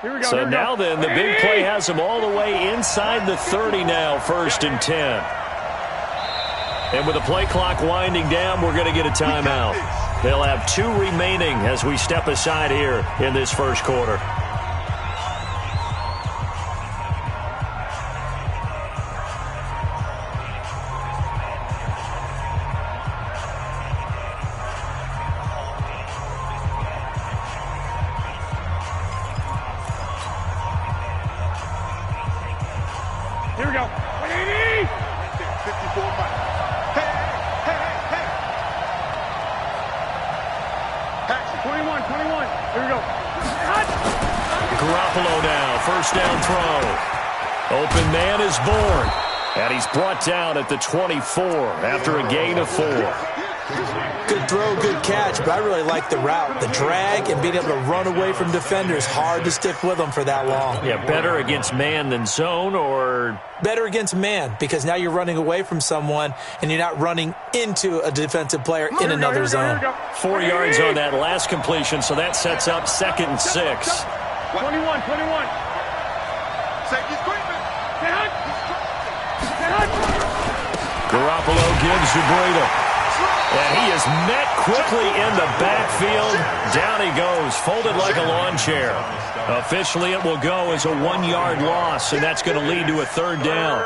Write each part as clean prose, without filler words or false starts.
So now then, the big play has them all the way inside the 30 now, 1st and 10. And with the play clock winding down, we're going to get a timeout. They'll have 2 remaining as we step aside here in this first quarter. Here we go. 180! 54 miles. Hey! Paxton, 21. Here we go. Garoppolo now, 1st down throw. Open man is born. And he's brought down at the 24 after a gain of 4. Good throw, good catch, but I really like the route. The drag and being able to run away from defenders, hard to stick with them for that long. Yeah, better against man than zone, or? Better against man, because now you're running away from someone and you're not running into a defensive player in another zone. 4 yards on that last completion, so that sets up 2nd and 6. 21. Garoppolo gives to Breda. And he is met quickly in the backfield. Down he goes, folded like a lawn chair. Officially, it will go as a 1-yard loss, and that's going to lead to a 3rd down.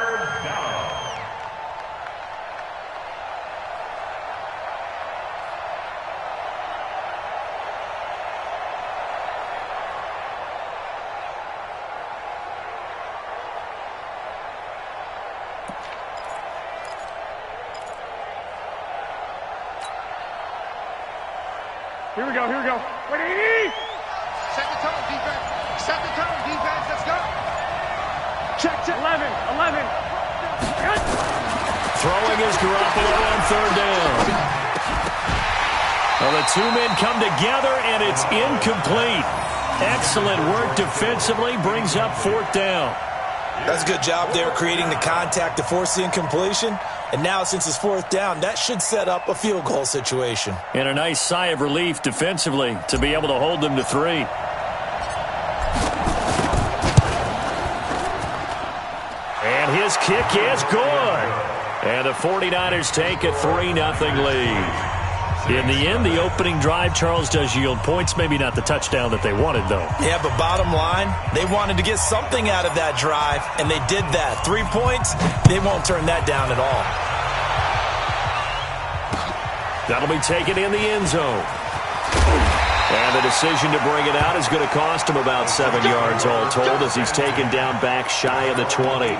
Here we go. 180! Set the tone, defense. Let's go. Check. 11. Throwing is Garoppolo on 3rd down. Well, the 2 men come together, and it's incomplete. Excellent work defensively, brings up 4th down. That's a good job there creating the contact to force the incompletion. And now, since it's 4th down, that should set up a field goal situation. And a nice sigh of relief defensively to be able to hold them to 3. And his kick is good. And the 49ers take a 3-0 lead. In the end, the opening drive, Charles, does yield points. Maybe not the touchdown that they wanted, though. Yeah, but bottom line, they wanted to get something out of that drive, and they did that. 3 points, they won't turn that down at all. That'll be taken in the end zone. And the decision to bring it out is going to cost him about 7 yards all told as he's taken down back shy of the 20.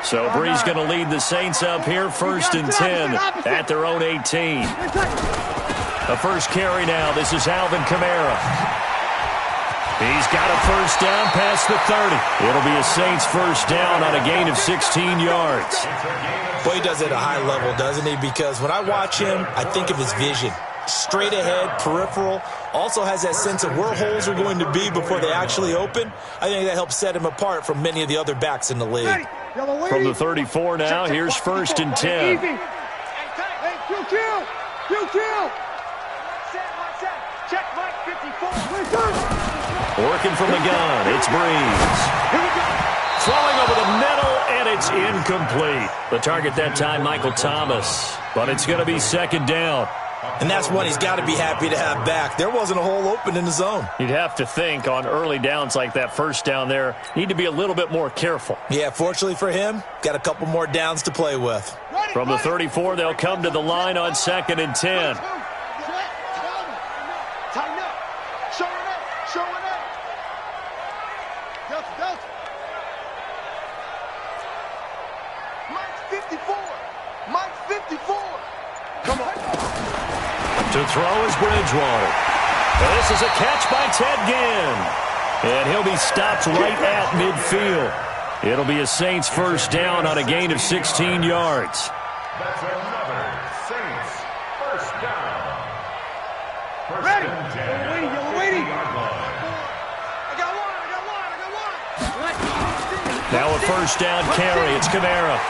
So Bree's going to lead the Saints up here, 1st and 10 at their own 18. The first carry now. This is Alvin Kamara. He's got a 1st down past the 30. It'll be a Saints 1st down on a gain of 16 yards. Boy, he does it at a high level, doesn't he? Because when I watch him, I think of his vision. Straight ahead, peripheral, also has that sense of where holes are going to be before they actually open. I think that helps set him apart from many of the other backs in the league. From the 34 now, here's 1st and 10. Working from the gun, it's Breeze. Throwing over the middle, and it's incomplete. The target that time, Michael Thomas. But it's going to be 2nd down. And that's one he's got to be happy to have back. There wasn't a hole open in the zone. You'd have to think on early downs like that 1st down there, need to be a little bit more careful. Yeah, fortunately for him, got a couple more downs to play with. From the 34, they'll come to the line on 2nd and 10. To throw is Bridgewater. And this is a catch by Ted Ginn. And he'll be stopped right at midfield. It'll be a Saints 1st down on a gain of 16 yards. That's another Saints 1st down. Ready. You're waiting. I got one. Now a 1st down carry. It's Kamara.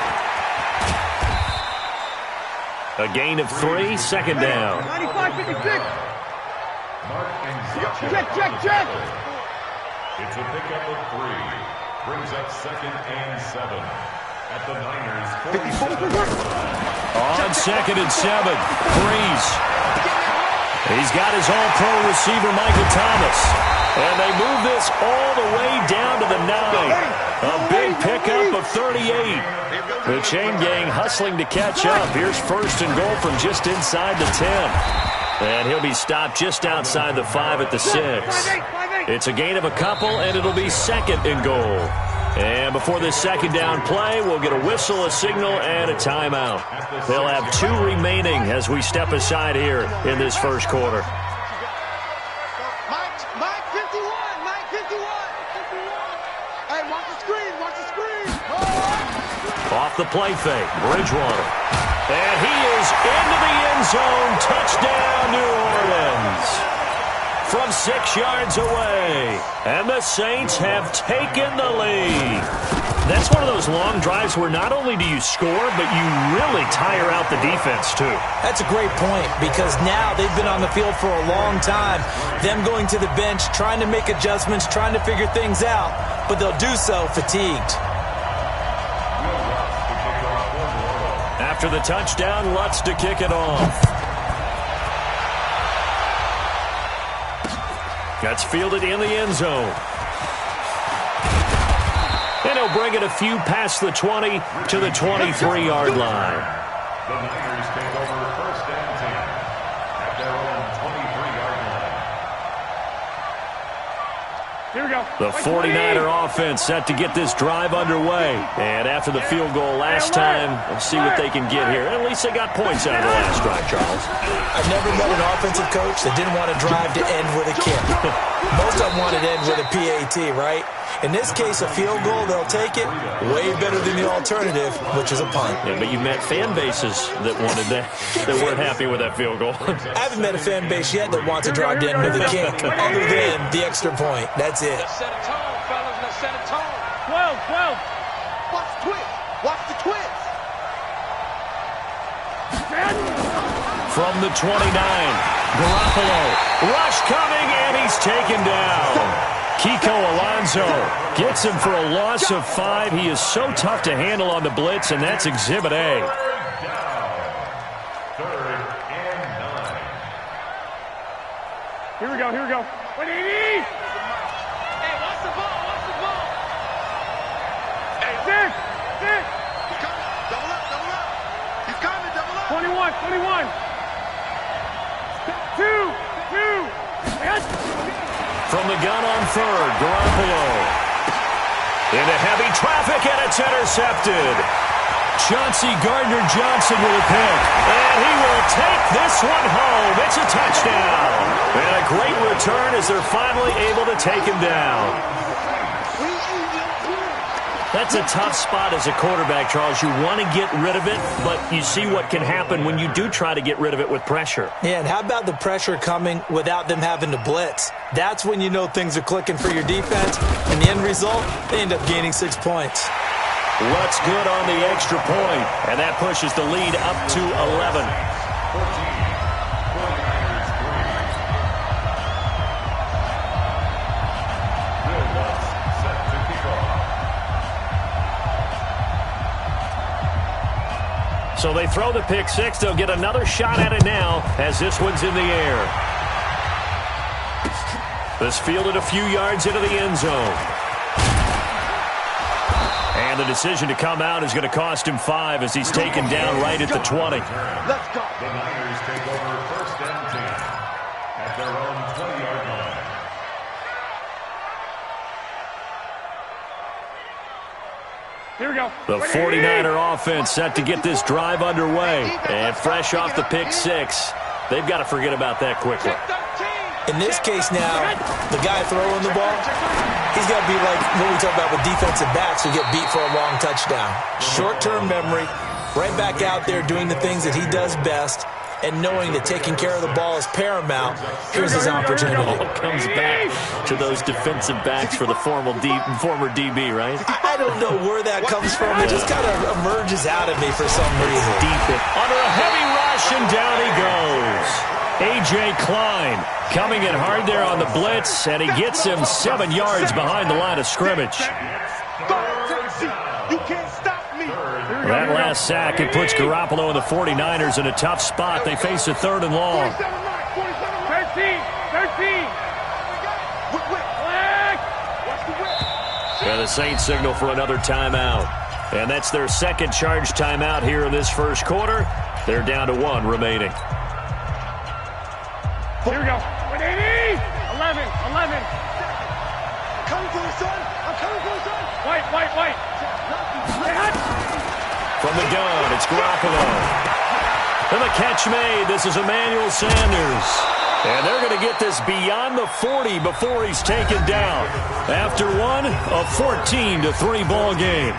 A gain of 3, 2nd down. 95-56. Check. It's a pickup of 3. Brings up 2nd and 7. At the Niners' 47. On 2nd and 7. Breeze. He's got his all-pro receiver, Michael Thomas. And they move this all the way down to the 9. A big pickup of 38. The chain gang hustling to catch up. Here's 1st and goal from just inside the 10. And he'll be stopped just outside the 5 at the 6. It's a gain of a couple, and it'll be 2nd and goal. And before this 2nd down play, we'll get a whistle, a signal, and a timeout. They'll have 2 remaining as we step aside here in this first quarter. Mike 51. Hey, watch the screen. Off the play fake, Bridgewater. And he is into the end zone. Touchdown, New Orleans. From 6 yards away. And the Saints have taken the lead. That's one of those long drives where not only do you score, but you really tire out the defense, too. That's a great point because now they've been on the field for a long time. Them going to the bench, trying to make adjustments, trying to figure things out, but they'll do so fatigued. After the touchdown, Lutz to kick it off. That's fielded in the end zone. And he'll bring it a few past the 20 to the 23-yard line. The Niners take over 1st and 10 at their own 23-yard line. Here we go. The 49er offense set to get this drive underway. And after the field goal last time, we'll see what they can get here. At least they got points out of the last drive, Charles. I've never met an offensive coach that didn't want to drive to end with a kick. Most of them want to end with a PAT, right? In this case, a field goal, they'll take it. Way better than the alternative, which is a punt. Yeah, but you met fan bases that wanted that weren't happy with that field goal. I haven't met a fan base yet that wants to drive to end with a kick other than the extra point. That's it. Let's set a tone, fellas. Let's set a tone. 12. Watch the twist. From the 29, Garoppolo. Rush coming, and he's taken down. Kiko Alonso gets him for a loss of 5. He is so tough to handle on the blitz, and that's Exhibit A. 3rd and 9. Here we go. What do you need? Hey, watch the ball. Hey, Vic. He's coming. Double up. He's coming. Double up. 21. 2. Yes. From the gun on 3rd, Garoppolo. Into heavy traffic, and it's intercepted. Chauncey Gardner-Johnson with a pick. And he will take this one home. It's a touchdown. And a great return as they're finally able to take him down. That's a tough spot as a quarterback, Charles. You want to get rid of it, but you see what can happen when you do try to get rid of it with pressure. Yeah, and how about the pressure coming without them having to blitz? That's when you know things are clicking for your defense, and the end result, they end up gaining 6 points. Lutz good on the extra point, and that pushes the lead up to 11. 14. 49ers 3. Will Lutz set to kick off. So they throw the pick 6. They'll get another shot at it now as this one's in the air. This fielded a few yards into the end zone. And the decision to come out is going to cost him 5 as he's taken down right at the 20. Let's go. The Niners take over 1st and 10 at their own 20-yard line. Here we go. The 49er offense set to get this drive underway. And fresh off the pick 6, they've got to forget about that quickly. In this case now, the guy throwing the ball, he's got to be like what we talk about with defensive backs who get beat for a long touchdown. Short-term memory, right back out there doing the things that he does best, and knowing that taking care of the ball is paramount. Here's his opportunity. It all comes back to those defensive backs for the former DB, right? I don't know where that comes from. It just kind of emerges out of me for some reason. Deep it. Under a heavy rush, and down he goes. A.J. Klein coming in hard there on the blitz, and he gets him 7 yards behind the line of scrimmage. You can't stop me. That last sack, it puts Garoppolo and the 49ers in a tough spot. They face a 3rd and long. 13. And the Saints signal for another timeout. And that's their second charge timeout here in this first quarter. They're down to 1 remaining. Here we go. 180. 11. I'm coming for you, son. White. From the gun, it's Garoppolo. And the catch made. This is Emmanuel Sanders. And they're going to get this beyond the 40 before he's taken down. After one, a 14-3 ball game.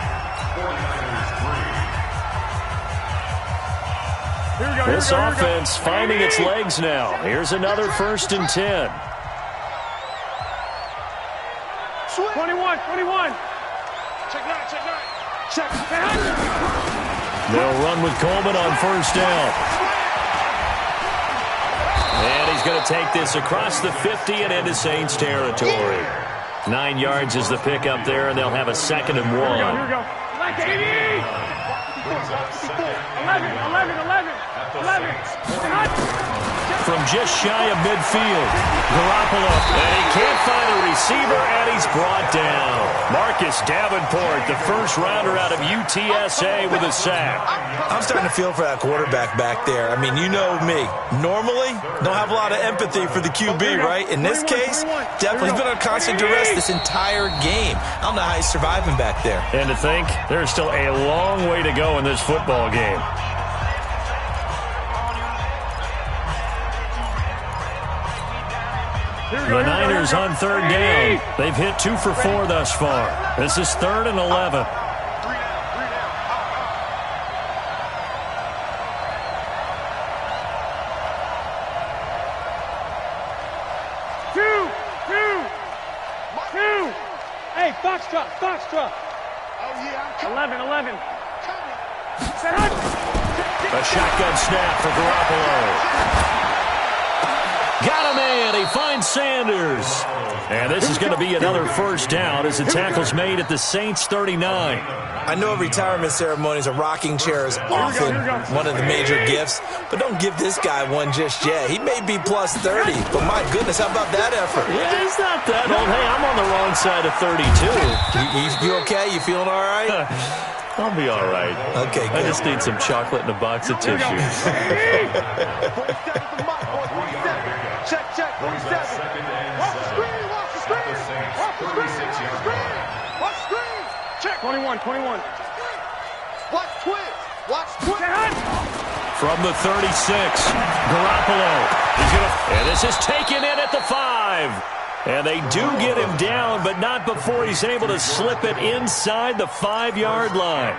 This offense finding its legs now. Here's another 1st and 10. 21. Check. They'll run with Coleman on 1st down. And he's going to take this across the 50 and into Saints territory. 9 yards is the pickup there, and they'll have a 2nd and 1. Here we go. 11. From just shy of midfield, Garoppolo, and he can't find a receiver, and he's brought down. Marcus Davenport, the first rounder out of UTSA with a sack. I'm starting to feel for that quarterback back there. I mean, you know me. Normally, don't have a lot of empathy for the QB, right? In this case, definitely he's been on constant duress this entire game. I don't know how he's surviving back there. And to think, there's still a long way to go in this football game. The Niners on 3rd down. They've hit 2 for 4 thus far. This is 3rd and 11. Two. Hey, Foxtrot. Oh, yeah, 11. A shotgun snap for Garoppolo. Got him in. He finds Sanders. And this is going to be another 1st down as the tackle's made at the Saints 39. I know at retirement ceremonies a rocking chair is often one of the major gifts, but don't give this guy one just yet. He may be plus 30, but my goodness, how about that effort? Yeah, he's not that old. Hey, I'm on the wrong side of 32. You okay? You feeling all right? I'll be all right. Okay, good. I just need some chocolate and a box of tissue. Check. 47. Watch the screen. Check. 21. Watch twitch. From the 36, Garoppolo. And this is taken in at the 5. And they do get him down, but not before he's able to slip it inside the 5-yard line.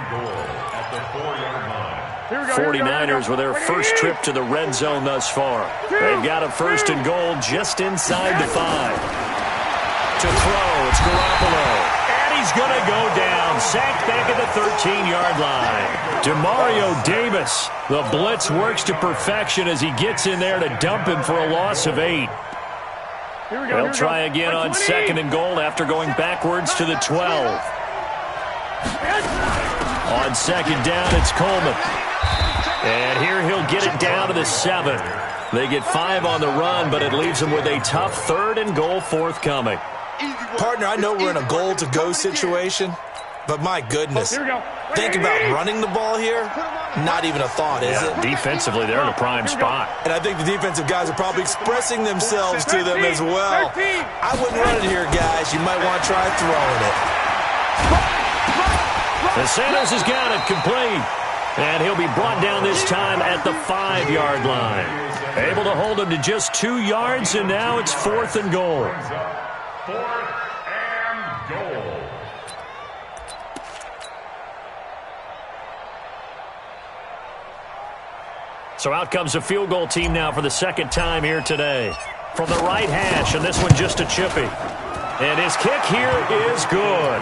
49ers with their first trip to the red zone thus far. They've got a 1st and goal just inside the 5. To throw, it's Garoppolo. And he's going to go down. Sacked back at the 13-yard line. Demario Davis. The blitz works to perfection as he gets in there to dump him for a loss of 8. They'll try again on 2nd and goal after going backwards to the 12. On 2nd down, it's Coleman. And here he'll get it down to the 7. They get 5 on the run, but it leaves them with a tough 3rd and goal forthcoming. Partner, I know we're in a goal-to-go situation, but my goodness, think about running the ball here. Not even a thought, is it? Defensively, they're in a prime spot. And I think the defensive guys are probably expressing themselves to them as well. I wouldn't run it here, guys. You might want to try throwing it. And Sanders has got it complete. And he'll be brought down this time at the 5-yard line. Able to hold him to just 2 yards, and now it's 4th and goal. 4th and goal. So out comes a field goal team now for the 2nd time here today. From the right hash, and this one just a chippy. And his kick here is good.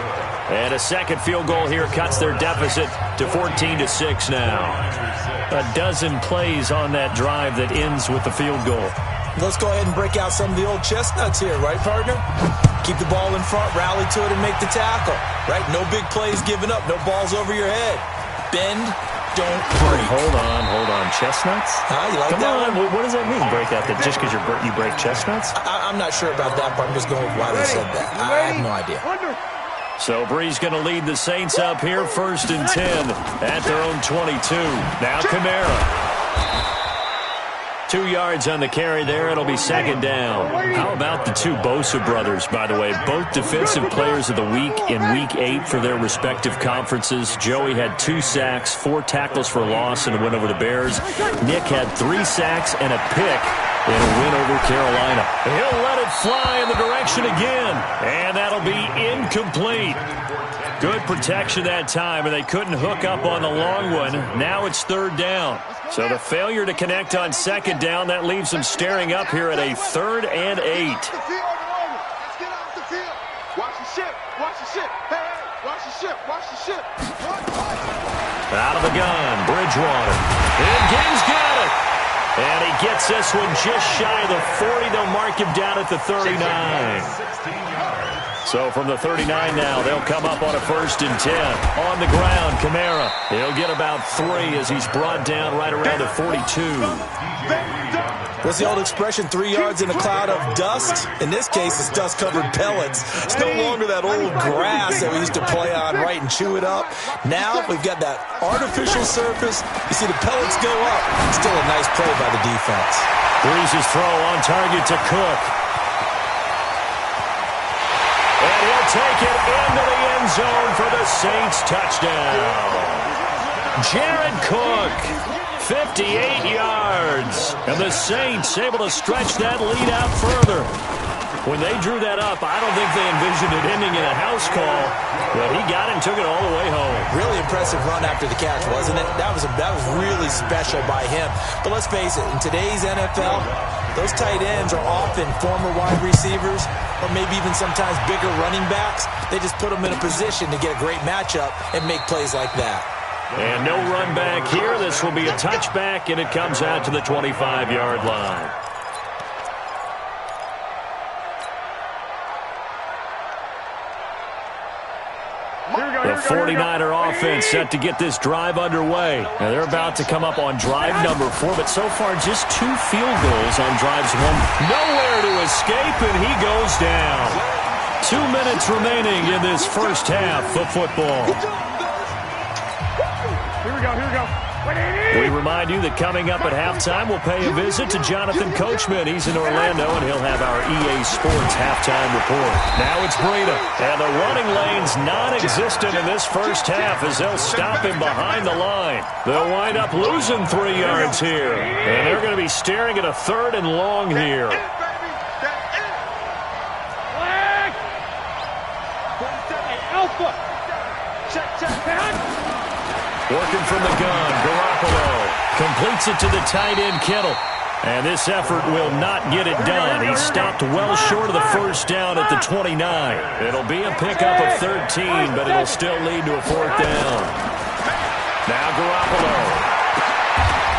And a second field goal here cuts their deficit to 14-6 now. A dozen plays on that drive that ends with the field goal. Let's go ahead and break out some of the old chestnuts here, right, partner? Keep the ball in front, rally to it, and make the tackle, right? No big plays given up, no balls over your head. Bend, don't break. Hold on. Chestnuts? You like Come that on, one? what does that mean, break out? That just because you break chestnuts? I'm not sure about that part. I'm just going with why they said that. I have no idea. So Bree's going to lead the Saints up here, 1st and 10 at their own 22. Now Kamara. 2 yards on the carry there. It'll be 2nd down. How about the two Bosa brothers, by the way? Both defensive players of the week in Week 8 for their respective conferences. Joey had 2 sacks, 4 tackles for loss in a win over the Bears. Nick had 3 sacks and a pick in a win over Carolina. He'll let it fly in the direction again, and that'll be incomplete. Good protection that time, and they couldn't hook up on the long one. Now it's 3rd down. So the failure to connect on 2nd down, that leaves them staring up here at a 3rd and 8. Let's get off the field. Watch the ship. Watch the ship. Hey, watch the ship. Watch the ship. Out of the gun, Bridgewater. And Gaines got it. And he gets this one just shy of the 40. They'll mark him down at the 39. So from the 39 now, they'll come up on a 1st and 10. On the ground, Kamara. He'll get about 3 as he's brought down right around the 42. What's the old expression, 3 yards in a cloud of dust? In this case, it's dust-covered pellets. It's no longer that old grass that we used to play on, right, and chew it up. Now we've got that artificial surface. You see the pellets go up. Still a nice play by the defense. Breeze's throw on target to Cook. And he'll take it into the end zone for the Saints touchdown. Jared Cook, 58 yards. And the Saints able to stretch that lead out further. When they drew that up, I don't think they envisioned it ending in a house call. But he got it and took it all the way home. Really impressive run after the catch, wasn't it? That was really special by him. But let's face it, in today's NFL, those tight ends are often former wide receivers or maybe even sometimes bigger running backs. They just put them in a position to get a great matchup and make plays like that. And no run back here. This will be a touchback, and it comes out to the 25-yard line. The 49er offense set to get this drive underway. Now they're about to come up on drive number 4, but so far just 2 field goals on drives 1. Nowhere to escape, and he goes down. 2 minutes remaining in this first half of football. Here we go. We remind you that coming up at halftime, we'll pay a visit to Jonathan Coachman. He's in Orlando, and he'll have our EA Sports halftime report. Now it's Breida, and the running lane's non-existent in this first half as they'll stop him behind the line. They'll wind up losing 3 yards here, and they're going to be staring at a 3rd and long here. Working from the gun, Garoppolo completes it to the tight end, Kittle. And this effort will not get it done. He stopped well short of the first down at the 29. It'll be a pickup of 13, but it'll still lead to a 4th down. Now Garoppolo.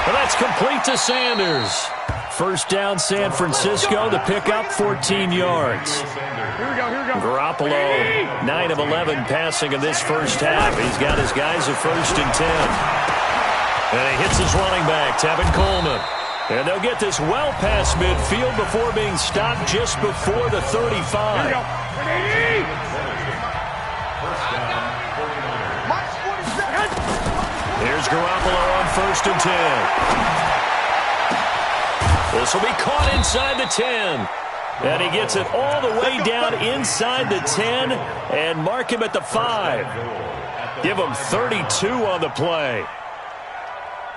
Well, that's complete to Sanders. First down, San Francisco. The pickup, 14 yards. Here we go. Garoppolo, 9 of 11 passing in this first half. He's got his guys at 1st and 10. And he hits his running back, Tevin Coleman. And they'll get this well past midfield before being stopped just before the 35. Here we go. Here's Garoppolo on 1st and 10. This will be caught inside the 10. And he gets it all the way down inside the 10 and mark him at the 5. Give him 32 on the play.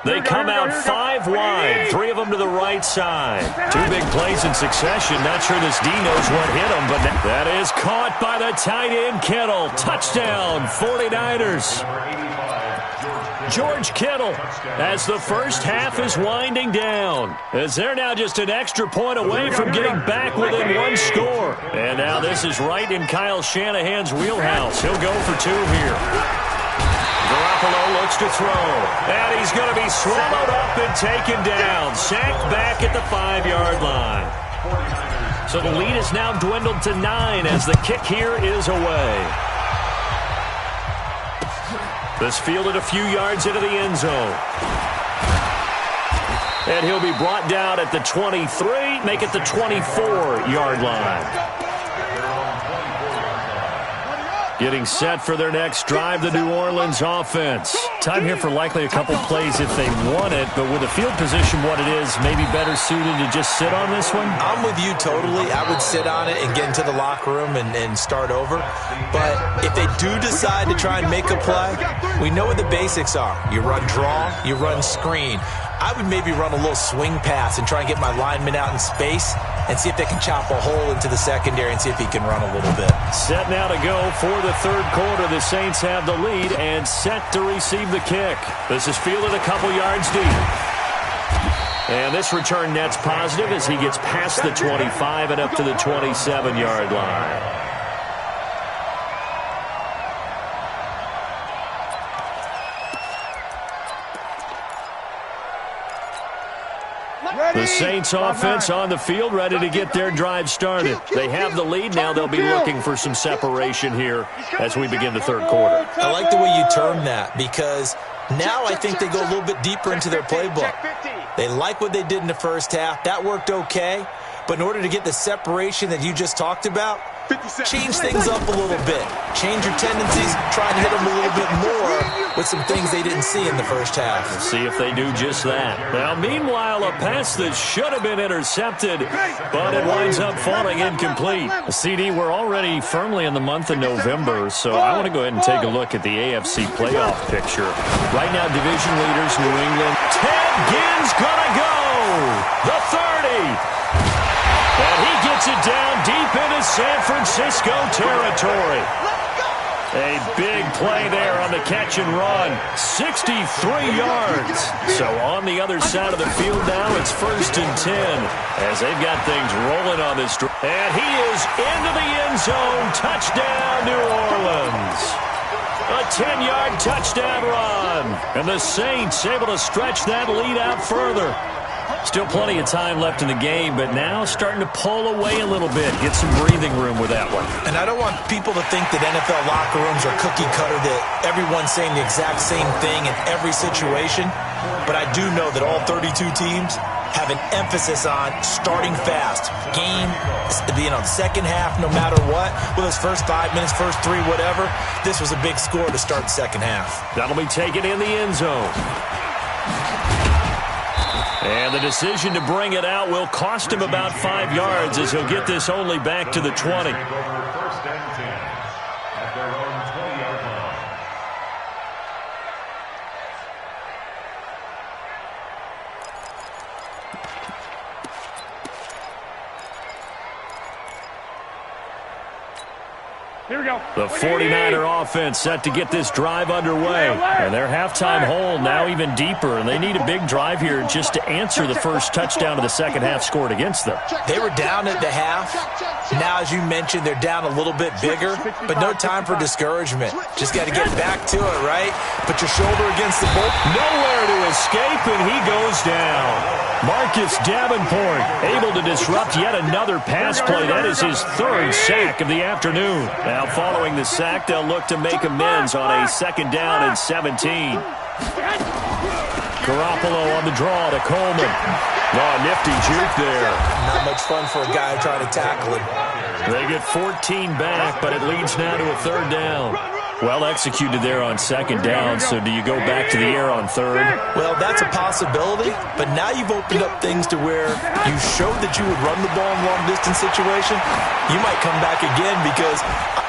They come out 5 wide, 3 of them to the right side. 2 big plays in succession. Not sure this D knows what hit him, but that is caught by the tight end, Kittle. Touchdown, 49ers. George Kittle, as the first half is winding down, as they're now just an extra point away from getting back within one score. And now this is right in Kyle Shanahan's wheelhouse. He'll go for 2 here. Garoppolo looks to throw, and he's going to be swallowed up and taken down. Sacked back at the 5-yard line. So the lead is now dwindled to 9 as the kick here is away. This fielded a few yards into the end zone. And he'll be brought down at the 23, make it the 24-yard line. Getting set for their next drive, the New Orleans offense. Time here for likely a couple plays if they want it, but with the field position what it is, maybe better suited to just sit on this one? I'm with you totally. I would sit on it and get into the locker room and start over. But if they do decide to try and make a play, we know what the basics are. You run draw, you run screen. I would maybe run a little swing pass and try and get my lineman out in space and see if they can chop a hole into the secondary and see if he can run a little bit. Set now to go for the third quarter. The Saints have the lead and set to receive the kick. This is fielded a couple yards deep. And this return net's positive as he gets past the 25 and up to the 27-yard line. The Saints offense on the field, ready to get their drive started. They have the lead. Now they'll be looking for some separation here as we begin the third quarter. I like the way you term that because now I think they go a little bit deeper into their playbook. They like what they did in the first half. That worked okay. But in order to get the separation that you just talked about, change things up a little bit. Change your tendencies. Try and hit them a little bit more with some things they didn't see in the first half. We'll see if they do just that. Now, meanwhile, a pass that should have been intercepted, but it winds up falling incomplete. CD, we're already firmly in the month of November, so I want to go ahead and take a look at the AFC playoff picture. Right now, division leaders, New England. Ted Ginn's gonna go! The 30! And he gets it down deep into San Francisco territory. A big play there on the catch and run. 63 yards. So on the other side of the field now, it's 1st and 10 as they've got things rolling on this. And he is into the end zone. Touchdown, New Orleans. A 10-yard touchdown run. And the Saints able to stretch that lead out further. Still plenty of time left in the game, but now starting to pull away a little bit. Get some breathing room with that one. And I don't want people to think that NFL locker rooms are cookie cutter, that everyone's saying the exact same thing in every situation. But I do know that all 32 teams have an emphasis on starting fast. Game, second half, no matter what. Whether it's first 5 minutes, first 3, whatever. This was a big score to start the second half. That'll be taken in the end zone. And the decision to bring it out will cost him about 5 yards as he'll get this only back to the 20. First and 10 at their own 20-yard line. Here we go. The 49er offense set to get this drive underway. And their halftime hole now even deeper. And they need a big drive here just to answer the first touchdown of the second half scored against them. They were down at the half. Now, as you mentioned, they're down a little bit bigger. But no time for discouragement. Just got to get back to it, right? Put your shoulder against the bolt. Nowhere to escape, and he goes down. Marcus Davenport able to disrupt yet another pass play. That is his 3rd sack of the afternoon. Now following the sack, they'll look to make amends on a 2nd down and 17. Garoppolo on the draw to Coleman. Oh, nifty juke there. Not much fun for a guy trying to tackle him. They get 14 back, but it leads now to a 3rd down. Well executed there on 2nd down, so do you go back to the air on 3rd? Well, that's a possibility, but now you've opened up things to where you showed that you would run the ball in long-distance situation. You might come back again because...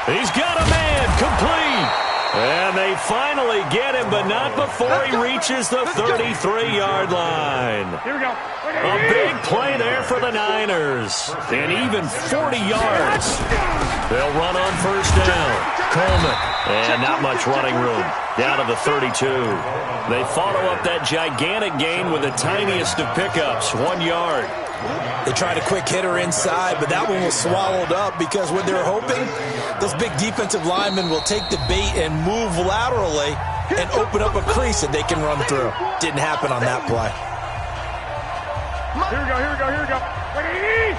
He's got a man, complete. And they finally get him, but not before he reaches the 33-yard line. Here we go. A big play there for the Niners. And even 40 yards. They'll run on first down. Coleman. And not much running room. Down to the 32. They follow up that gigantic gain with the tiniest of pickups, 1 yard. They tried a quick hitter inside, but that one was swallowed up because what they're hoping, those big defensive linemen will take the bait and move laterally and open up a crease that they can run through. Didn't happen on that play. Here we go, here we go, here we go. Ready?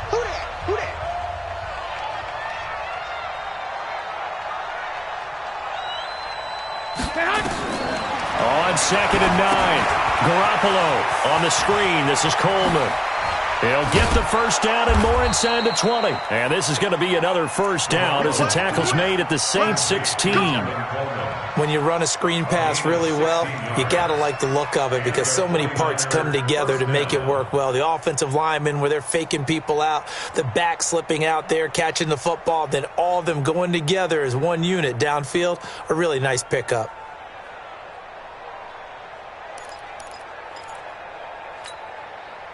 Who that? Who that? On 2nd and 9. Garoppolo on the screen. This is Coleman. He'll get the first down and more inside the 20. And this is going to be another first down as the tackle's made at the Saints 16. When you run a screen pass really well, you got to like the look of it because so many parts come together to make it work well. The offensive linemen, where they're faking people out, the back slipping out there, catching the football, then all of them going together as one unit downfield, a really nice pickup.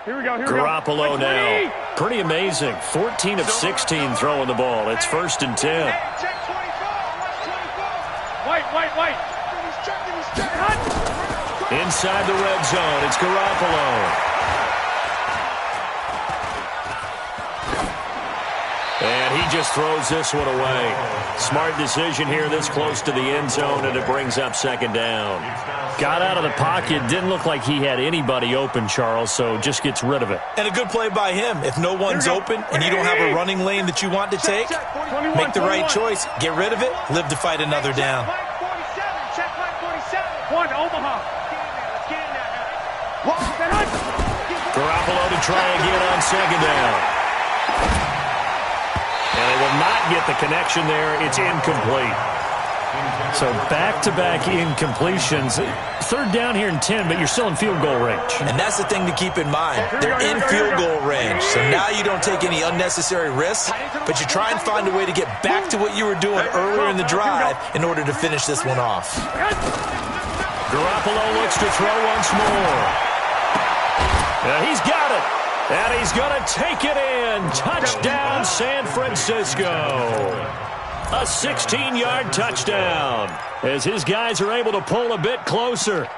Here we go, here we go. Garoppolo now. Pretty amazing. 14 of 16 throwing the ball. It's 1st and 10. Check 24. Wait. He's checking. Inside the red zone, it's Garoppolo. And he just throws this one away. Smart decision here this close to the end zone, and it brings up 2nd down. Got out of the pocket. Didn't look like he had anybody open, Charles, so just gets rid of it. And a good play by him. If no one's open and you don't have a running lane that you want to take, make the right choice. Get rid of it. Live to fight another down. Check 47. One, Omaha. Garoppolo to try again on 2nd down. And they will not get the connection there. It's incomplete. So back-to-back incompletions. 3rd down here in 10, but you're still in field goal range. And that's the thing to keep in mind. They're in field goal range. So now you don't take any unnecessary risks, but you try and find a way to get back to what you were doing earlier in the drive in order to finish this one off. Garoppolo looks to throw once more. He's got it. And he's going to take it in. Touchdown, San Francisco. A 16-yard touchdown as his guys are able to pull a bit closer.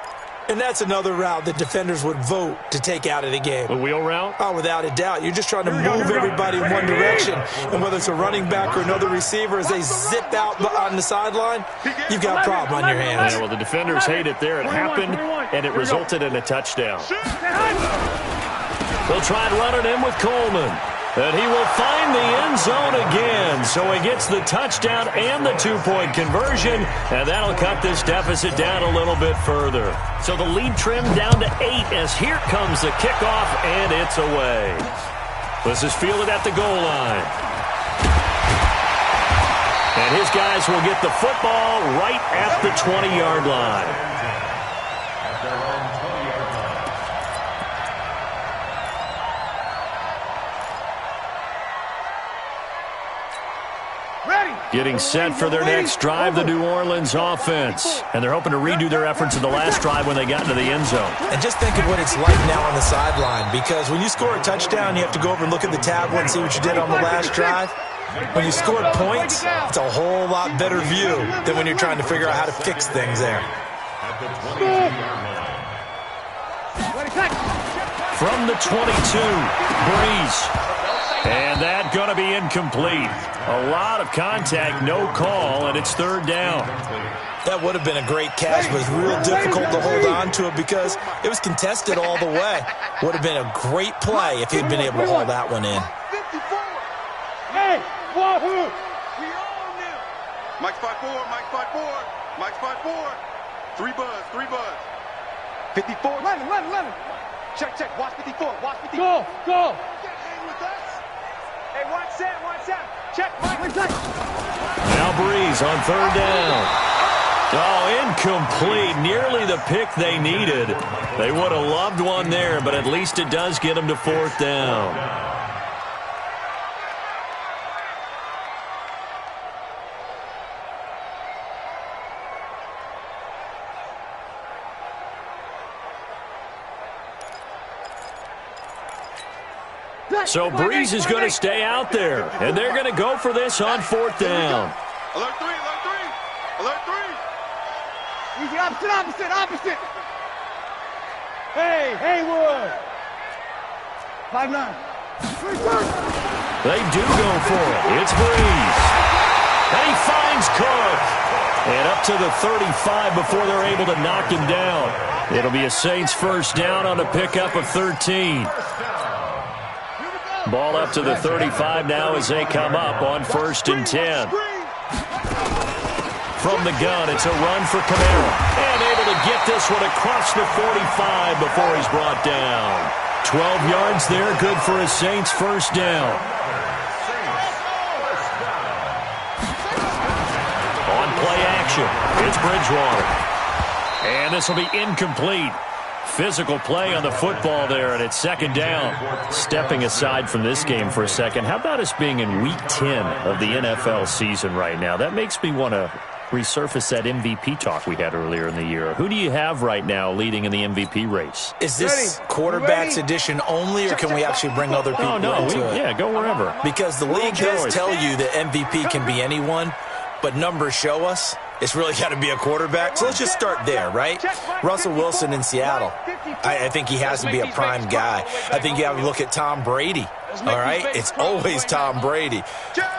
And that's another route that defenders would vote to take out of the game. The wheel route? Oh, without a doubt. You're just trying to move everybody in one direction. And whether it's a running back or another receiver, as they zip out on the sideline, you've got a problem on your hands. Yeah, well, the defenders hate it there. It happened, and it resulted in a touchdown. They'll try and run it in with Coleman. And he will find the end zone again. So he gets the touchdown and the 2-point conversion. And that'll cut this deficit down a little bit further. So the lead trimmed down to 8 as here comes the kickoff, and it's away. This is fielded at the goal line. And his guys will get the football right at the 20-yard line. Getting set for their next drive, the New Orleans offense. And they're hoping to redo their efforts in the last drive when they got into the end zone. And just think of what it's like now on the sideline, because when you score a touchdown, you have to go over and look at the tablet and see what you did on the last drive. When you scored points, it's a whole lot better view than when you're trying to figure out how to fix things there. From the 22, Breeze. And that's going to be incomplete. A lot of contact, no call, and it's 3rd down. That would have been a great catch, but it's real difficult to hold on to it because it was contested all the way. Would have been a great play if he'd been able to hold that one in. Hey, wahoo! We all knew. Mike 5-4, Mike 5-4, Mike 5-4. 3 buzz. 54, 11. Check. Watch 54, watch 54. Go. Hang with us. Hey, watch that. Check. Now Breeze on 3rd down. Oh, incomplete. Nearly the pick they needed. They would have loved one there, but at least it does get them to 4th down. So Breeze is going to stay out there, and they're going to go for this on 4th down. Alert 3, alert 3, alert 3. Easy, opposite. Hey, Haywood. 5'9". They do go for it. It's Breeze. And he finds Cook. And up to the 35 before they're able to knock him down. It'll be a Saints 1st down on a pickup of 13. Ball up to the 35 now as they come up on 1st and 10. From the gun, it's a run for Camara. And able to get this one across the 45 before he's brought down. 12 yards there, good for a Saints 1st down. On play action, it's Bridgewater. And this will be incomplete. Physical play on the football there, and it's 2nd down. Stepping aside from this game for a second, how about us being in Week 10 of the NFL season right now? That makes me want to resurface that MVP talk we had earlier in the year. Who do you have right now leading in the MVP race? Is this quarterbacks edition only, or can we actually bring other people into it? Yeah, go wherever. Because the league does tell you that MVP can be anyone, but numbers show us it's really got to be a quarterback. So let's just start there, right? Russell Wilson in Seattle. I think he has to be a prime guy. I think you have to look at Tom Brady. All right? It's always Tom Brady.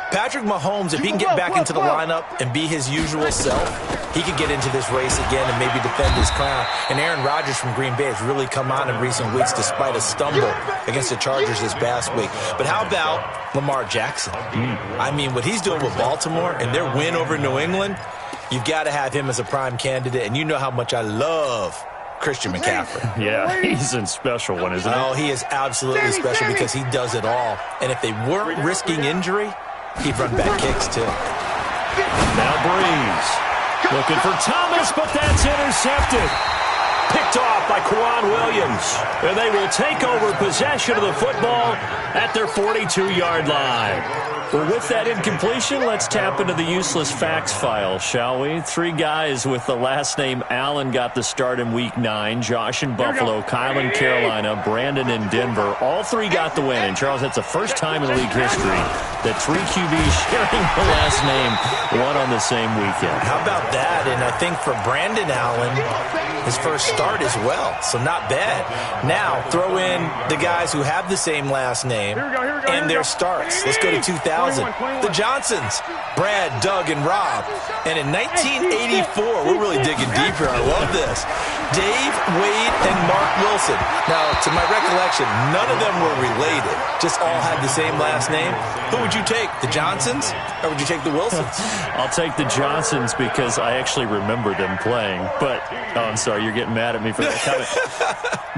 Patrick Mahomes, if he can get back into the lineup and be his usual self, he could get into this race again and maybe defend his crown. And Aaron Rodgers from Green Bay has really come on in recent weeks despite a stumble against the Chargers this past week. But how about Lamar Jackson? I mean, what he's doing with Baltimore and their win over New England, you've got to have him as a prime candidate. And you know how much I love Christian McCaffrey. Yeah, he's a special one, isn't he? Oh, he is absolutely special because he does it all. And if they weren't risking injury, he'd run back kicks too. Now Breeze looking for Thomas, but that's intercepted. Picked off by Quan Williams. And they will take over possession of the football at their 42-yard line. Well, with that incompletion, let's tap into the useless facts file, shall we? 3 guys with the last name Allen got the start in Week 9. Josh in Buffalo, Kyle in Carolina, Brandon in Denver. All 3 got the win. And, Charles, that's the first time in league history that 3 QBs sharing the last name won on the same weekend. How about that? And I think for Brandon Allen, his first start as well, so not bad. Now, throw in the guys who have the same last name and their starts. Let's go to 2000. The Johnsons, Brad, Doug, and Rob. And in 1984, we're really digging deep here. I love this. Dave, Wade, and Mark Wilson. Now, to my recollection, none of them were related. Just all had the same last name. Who would you take, the Johnsons, or would you take the Wilsons? I'll take the Johnsons because I actually remember them playing. But, oh, I'm sorry, you're getting mad at me for that comment.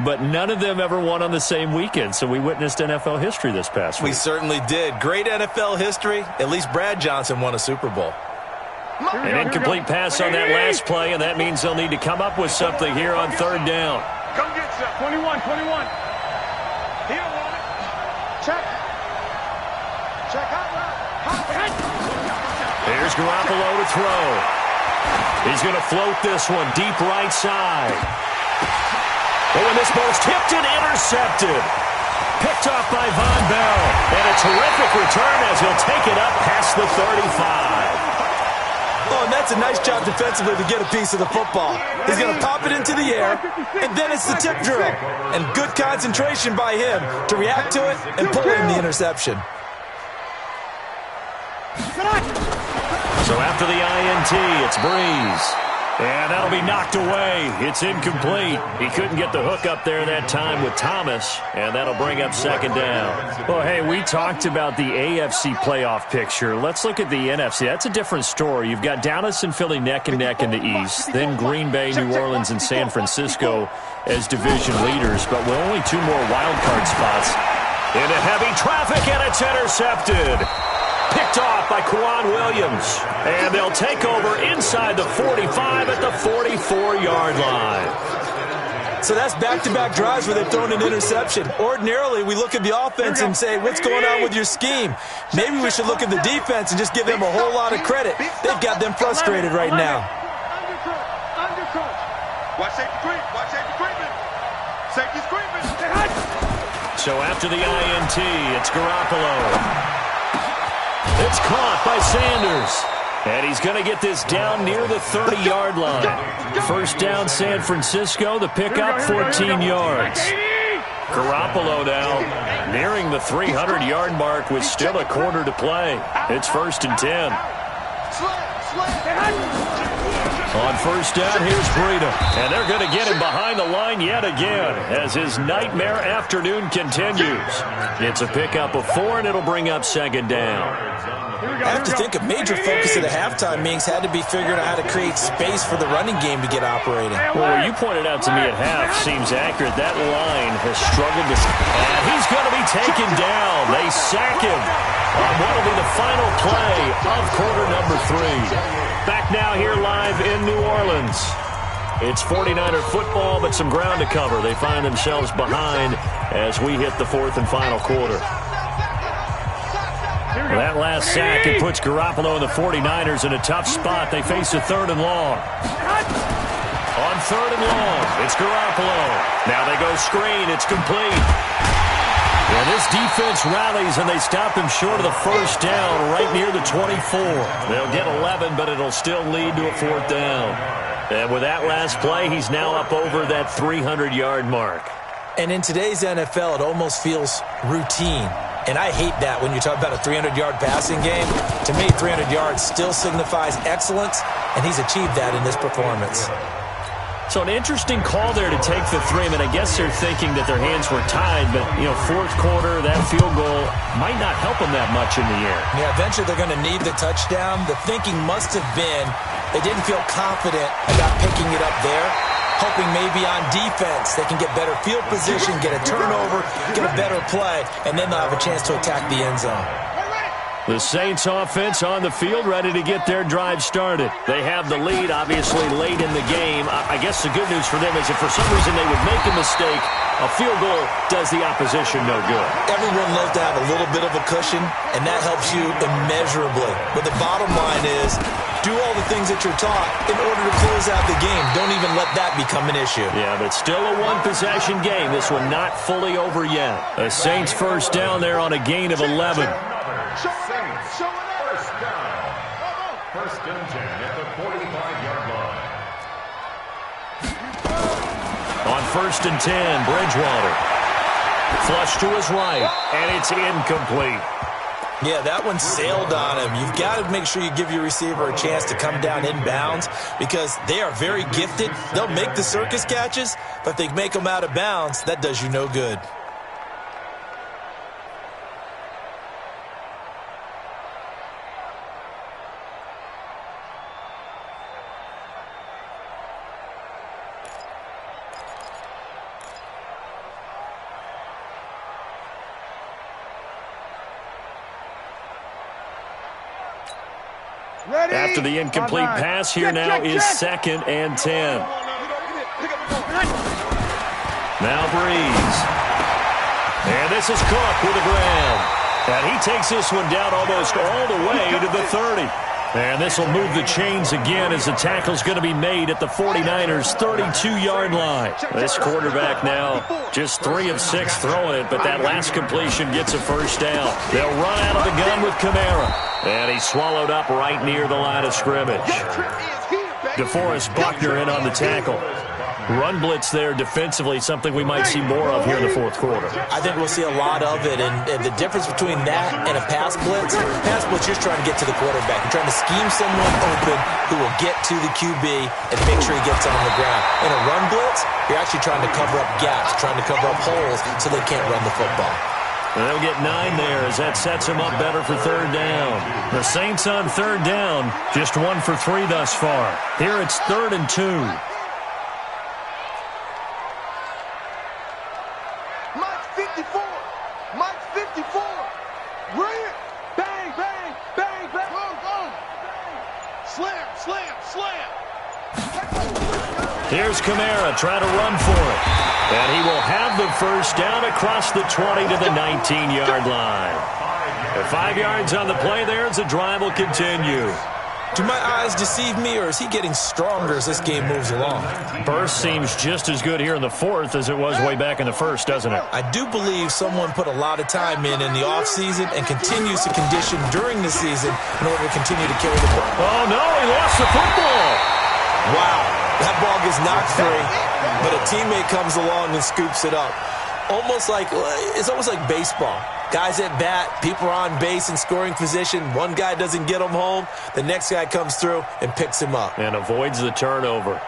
But none of them ever won on the same weekend, so we witnessed NFL history this past week. We certainly did. Great NFL history. At least Brad Johnson won a Super Bowl. An incomplete pass on that last play, and that means they'll need to come up with something here on 3rd down. Come get some. 21. He don't want it. Check out. Here's Garoppolo to throw. He's going to float this one deep right side. Oh, and this ball's tipped and intercepted. Picked off by Von Bell. And a terrific return as he'll take it up past the 35. Oh, and that's a nice job defensively to get a piece of the football. He's going to pop it into the air, and then it's the tip drill. And good concentration by him to react to it and pull in the interception. So after the INT, it's Breeze. And that'll be knocked away. It's incomplete. He couldn't get the hook up there that time with Thomas, and that'll bring up 2nd down. Well, hey, we talked about the AFC playoff picture. Let's look at the NFC. That's a different story. You've got Dallas and Philly neck and neck in the East, then Green Bay, New Orleans, and San Francisco as division leaders, but with only 2 more wild card spots. Into heavy traffic, and it's intercepted. Picked off by Quan Williams. And they'll take over inside the 45 at the 44-yard line. So that's back-to-back drives where they've thrown an interception. Ordinarily, we look at the offense and say, what's going on with your scheme? Maybe we should look at the defense and just give them a whole lot of credit. They've got them frustrated right now. Watch safety creep. Safety's creeping. So after the INT, it's Garoppolo. It's caught by Sanders. And he's going to get this down near the 30-yard line. First down, San Francisco. The pickup, 14 yards. Garoppolo now nearing the 300-yard mark with still a quarter to play. It's 1st and 10. On first down, here's Breida. And they're going to get him behind the line yet again as his nightmare afternoon continues. It's a pickup of 4, and it'll bring up 2nd down. I have to think a major focus of the halftime meetings had to be figuring out how to create space for the running game to get operating. Well, what you pointed out to me at half seems accurate. That line has struggled to... And he's going to be taken down. They sack him on what will be the final play of quarter number 3. Back now here live in New Orleans. It's 49er football, but some ground to cover. They find themselves behind as we hit the 4th and final quarter. That last sack, it puts Garoppolo and the 49ers in a tough spot. They face a 3rd and long. On 3rd and long, it's Garoppolo. Now they go screen. It's complete. And this defense rallies, and they stop him short of the first down right near the 24. They'll get 11, but it'll still lead to a 4th down. And with that last play, he's now up over that 300-yard mark. And in today's NFL, it almost feels routine. And I hate that when you talk about a 300-yard passing game. To me, 300 yards still signifies excellence, and he's achieved that in this performance. So an interesting call there to take the 3. I mean, I guess they're thinking that their hands were tied, but, 4th quarter, that field goal might not help them that much in the air. Yeah, eventually they're going to need the touchdown. The thinking must have been they didn't feel confident about picking it up there, hoping maybe on defense they can get better field position, get a turnover, get a better play, and then they'll have a chance to attack the end zone. The Saints offense on the field, ready to get their drive started. They have the lead, obviously, late in the game. I guess the good news for them is if for some reason they would make a mistake, a field goal does the opposition no good. Everyone loves to have a little bit of a cushion, and that helps you immeasurably. But the bottom line is, do all the things that you're taught in order to close out the game. Don't even let that become an issue. Yeah, but still a one-possession game. This one not fully over yet. The Saints first down there on a gain of 11. Saints, first down. 1st and 10 at the 45-yard line. On 1st and 10, Bridgewater. Flush to his right, and it's incomplete. Yeah, that one sailed on him. You've got to make sure you give your receiver a chance to come down inbounds because they are very gifted. They'll make the circus catches, but if they make them out of bounds, that does you no good. After the incomplete pass, here now is 2nd and 10. Now Breeze. And this is Cook with a grab. And he takes this one down almost all the way to the 30. And this will move the chains again as the tackle's going to be made at the 49ers' 32-yard line. This quarterback now just 3 of 6 throwing it, but that last completion gets a first down. They'll run out of the gun with Kamara. And he's swallowed up right near the line of scrimmage. DeForest Buckner in on the tackle. Run blitz there defensively, something we might see more of here in the 4th quarter. I think we'll see a lot of it, and the difference between that and a pass blitz, you're just trying to get to the quarterback. You're trying to scheme someone open who will get to the QB and make sure he gets on the ground. In a run blitz, you're actually trying to cover up gaps, trying to cover up holes so they can't run the football. They'll get 9 there as that sets them up better for 3rd down. The Saints on 3rd down, just 1 for 3 thus far. Here it's 3rd and 2. Mike's 54. Mike's 54. Bring it. Bang, bang, bang, bang. Go. Slam, slam, slam. Here's Kamara trying to run for it. And he will have the first down across the 20 to the 19-yard line. 5 yards on the play there as the drive will continue. Do my eyes deceive me, or is he getting stronger as this game moves along? Burst seems just as good here in the fourth as it was way back in the first, doesn't it? I do believe someone put a lot of time in the offseason and continues to condition during the season in order to continue to carry the ball. Oh, no, he lost the football. Wow, that ball gets knocked free, but a teammate comes along and scoops it up. It's almost like baseball. Guys at bat, people are on base in scoring position. One guy doesn't get him home. The next guy comes through and picks him up. And avoids the turnover.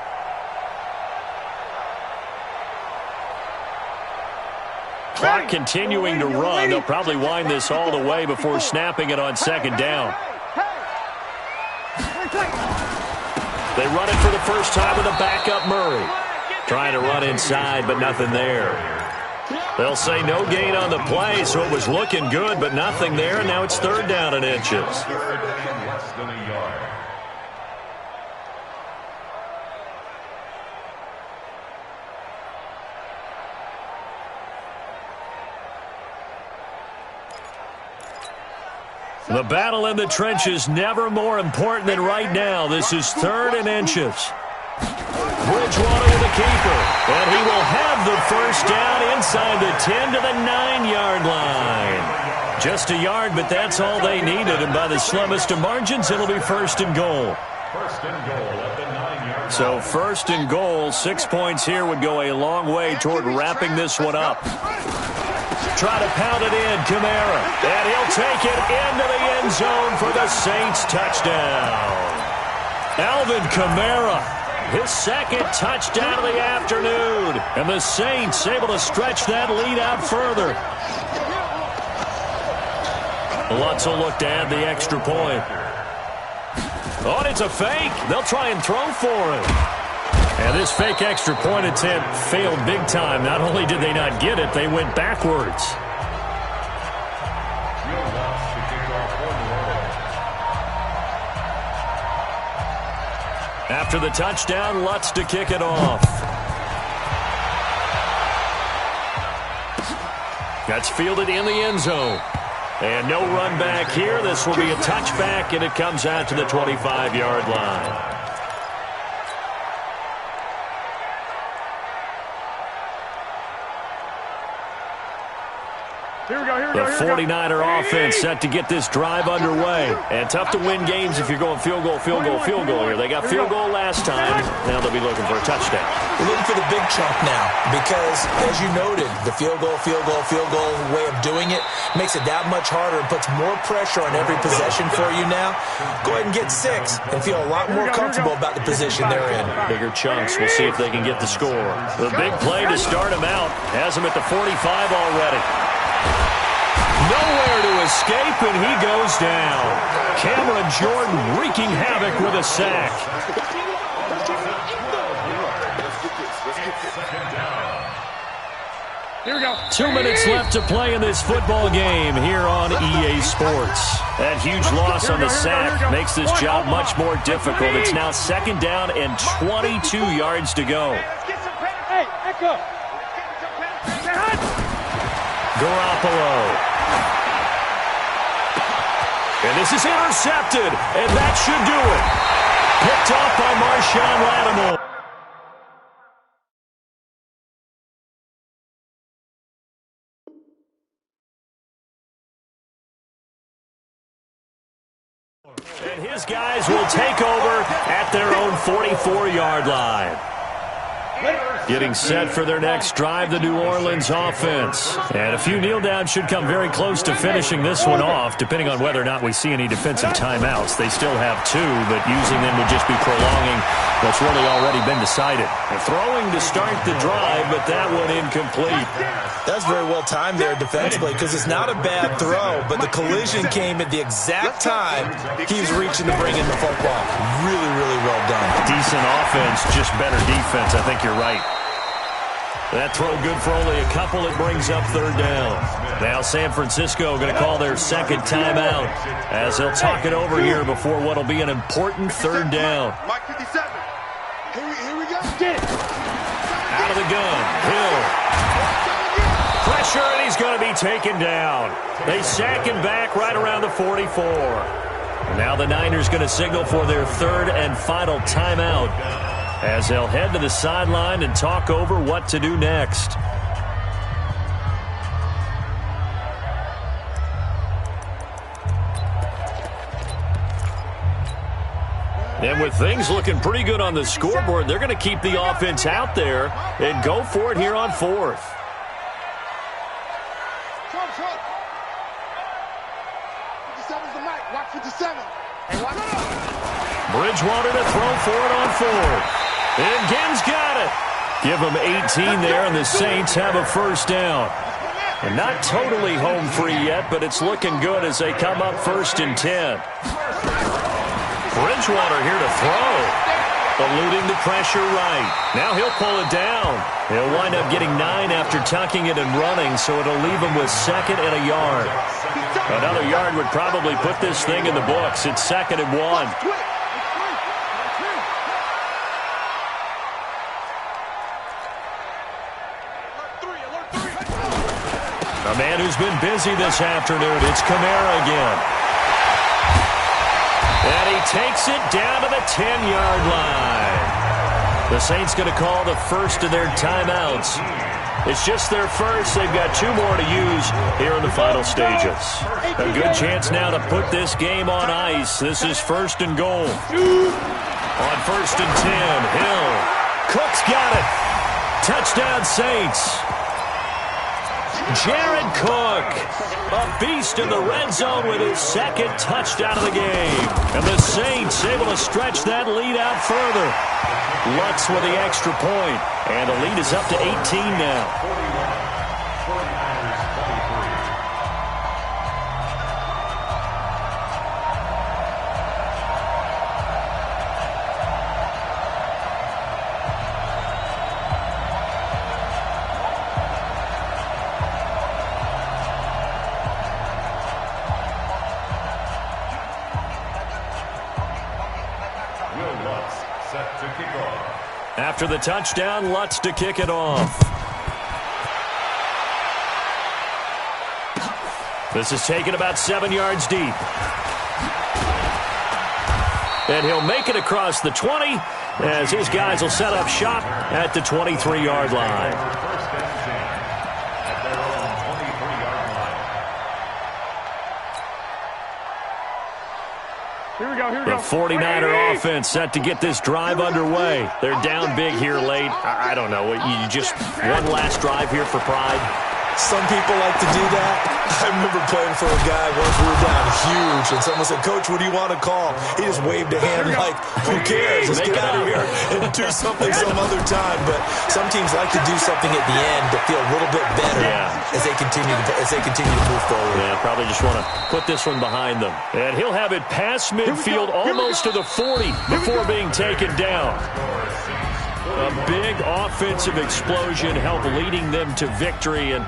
Clock continuing to run. They'll probably wind this all the way before snapping it on second down. They run it for the first time with a backup Murray. Trying to run inside, but nothing there. They'll say no gain on the play, so it was looking good, but nothing there, and now it's third down and inches. Third and less than a yard. The battle in the trenches never more important than right now. This is third and inches. Bridgewater with the keeper, and he will have the first down inside the 10 to the 9-yard line. Just a yard, but that's all they needed, and by the slimmest of margins, it'll be first and goal. First and goal at the 9-yard line. So first and goal, 6 points here would go a long way toward wrapping this one up. Try to pound it in, Kamara, and he'll take it into the end zone for the Saints touchdown. Alvin Kamara. His second touchdown of the afternoon. And the Saints able to stretch that lead out further. Lutz will look to add the extra point. Oh, and it's a fake. They'll try and throw for it. And this fake extra point attempt failed big time. Not only did they not get it, they went backwards. After the touchdown, Lutz to kick it off. That's fielded in the end zone. And no run back here. This will be a touchback, and it comes out to the 25-yard line. The 49er offense set to get this drive underway. And tough to win games if you're going field goal here. They got field goal last time. Now they'll be looking for a touchdown. We're looking for the big chunk now because, as you noted, the field goal way of doing it makes it that much harder and puts more pressure on every possession for you now. Go ahead and get 6 and feel a lot more comfortable about the position they're in. Bigger chunks. We'll see if they can get the score. The big play to start him out. Has him at the 45 already. Nowhere to escape, and he goes down. Cameron Jordan wreaking havoc with a sack. Here we go. 2 minutes left to play in this football game here on EA Sports. That huge loss on the sack makes this job much more difficult. It's now second down and 22 yards to go. Hey, Echo. Garoppolo. And this is intercepted, and that should do it. Picked off by Marshawn Lattimore. And his guys will take over at their own 44-yard line. Getting set for their next drive, the New Orleans offense. And a few kneel downs should come very close to finishing this one off, depending on whether or not we see any defensive timeouts. They still have 2, but using them would just be prolonging what's really already been decided. And throwing to start the drive, but that one incomplete. That's very well timed there defensively because it's not a bad throw, but the collision came at the exact time he was reaching to bring in the football. Really, really well done. Decent offense, just better defense. I think you're right. That throw good for only a couple. It brings up third down. Now San Francisco going to call their second timeout as they'll talk it over here before what will be an important third down. Mike 57. Here we go. Get it. Out of the gun. Hill. Pressure, and he's going to be taken down. They sack him back right around the 44. Now the Niners going to signal for their third and final timeout as they'll head to the sideline and talk over what to do next. And with things looking pretty good on the scoreboard, they're going to keep the offense out there and go for it here on fourth. Bridgewater to throw for it on fourth. And Ginn's got it. Give them 18 there, and the Saints have a first down. And not totally home free yet, but it's looking good as they come up 1st and 10. Bridgewater here to throw. Eluding the pressure right. Now he'll pull it down. He'll wind up getting 9 after tucking it and running, so it'll leave him with 2nd and a yard. Another yard would probably put this thing in the books. It's 2nd and 1. A man who's been busy this afternoon. It's Kamara again. And he takes it down to the 10-yard line. The Saints going to call the first of their timeouts. It's just their first. They've got 2 more to use here in the final stages. A good chance now to put this game on ice. This is 1st and goal. On 1st and 10, Hill. Cook's got it. Touchdown, Saints. Jared Cook, a beast in the red zone with his 2nd touchdown of the game. And the Saints able to stretch that lead out further. Lutz with the extra point, and the lead is up to 18 now. After the touchdown, Lutz to kick it off. This is taken about 7 yards deep. And he'll make it across the 20 as his guys will set up shop at the 23-yard line. The 49er offense set to get this drive underway. They're down big here late. I don't know. You just one last drive here for pride? Some people like to do that. I remember playing for a guy once we were down huge, and someone said, "Coach, what do you want to call?" He just waved a hand like, who cares? Let's get out of here and do something some other time. But some teams like to do something at the end to feel a little bit better as they continue to move forward. Yeah, probably just want to put this one behind them. And he'll have it past midfield almost to the 40 before being taken down. A big offensive explosion helped leading them to victory, and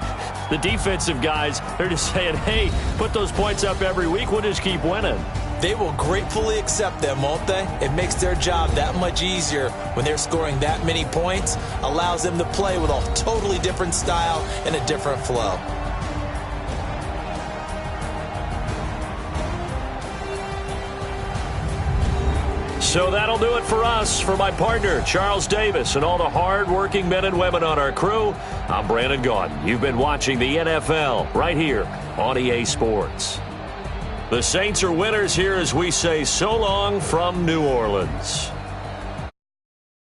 the defensive guys, they're just saying, hey, put those points up every week, we'll just keep winning. They will gratefully accept them, won't they? It makes their job that much easier when they're scoring that many points, allows them to play with a totally different style and a different flow. So that'll do it for us. For my partner, Charles Davis, and all the hard-working men and women on our crew, I'm Brandon Gaudin. You've been watching the NFL right here on EA Sports. The Saints are winners here as we say so long from New Orleans.